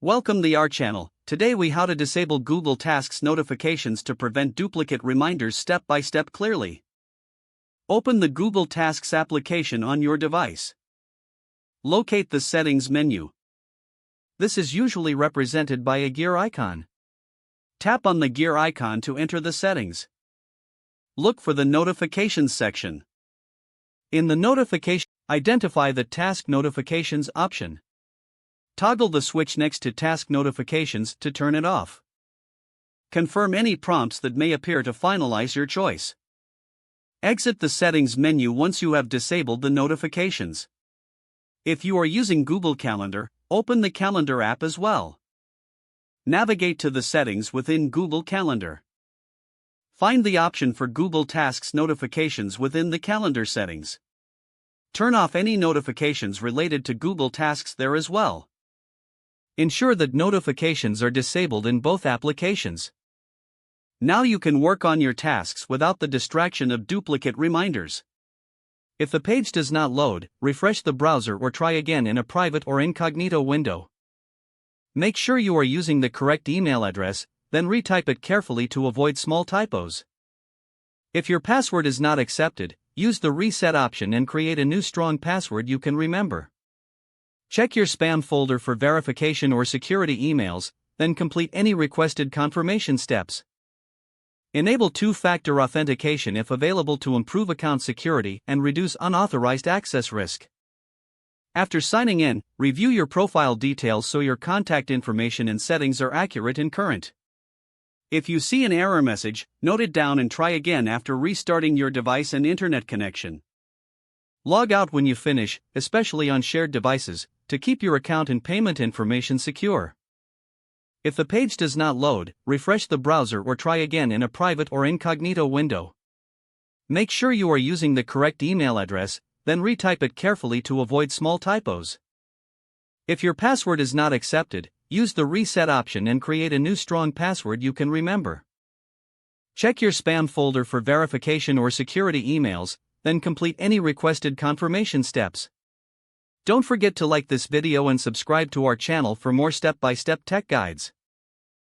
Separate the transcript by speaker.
Speaker 1: Welcome to our channel. Today we how to disable Google Tasks notifications to prevent duplicate reminders step by step clearly. Open the Google Tasks application on your device. Locate the settings menu. This is usually represented by a gear icon. Tap on the gear icon to enter the settings. Look for the notifications section. In the notification, identify the task notifications option. Toggle the switch next to task notifications to turn it off. Confirm any prompts that may appear to finalize your choice. Exit the settings menu once you have disabled the notifications. If you are using Google Calendar, open the Calendar app as well. Navigate to the settings within Google Calendar. Find the option for Google Tasks notifications within the Calendar settings. Turn off any notifications related to Google Tasks there as well. Ensure that notifications are disabled in both applications. Now you can work on your tasks without the distraction of duplicate reminders. If the page does not load, refresh the browser or try again in a private or incognito window. Make sure you are using the correct email address, then retype it carefully to avoid small typos. If your password is not accepted, use the reset option and create a new strong password you can remember. Check your spam folder for verification or security emails, then complete any requested confirmation steps. Enable two-factor authentication if available to improve account security and reduce unauthorized access risk. After signing in, review your profile details so your contact information and settings are accurate and current. If you see an error message, note it down and try again after restarting your device and internet connection. Log out when you finish, especially on shared devices, to keep your account and payment information secure. If the page does not load, refresh the browser or try again in a private or incognito window. Make sure you are using the correct email address, then retype it carefully to avoid small typos. If your password is not accepted, use the reset option and create a new strong password you can remember. Check your spam folder for verification or security emails, then complete any requested confirmation steps. Don't forget to like this video and subscribe to our channel for more step-by-step tech guides.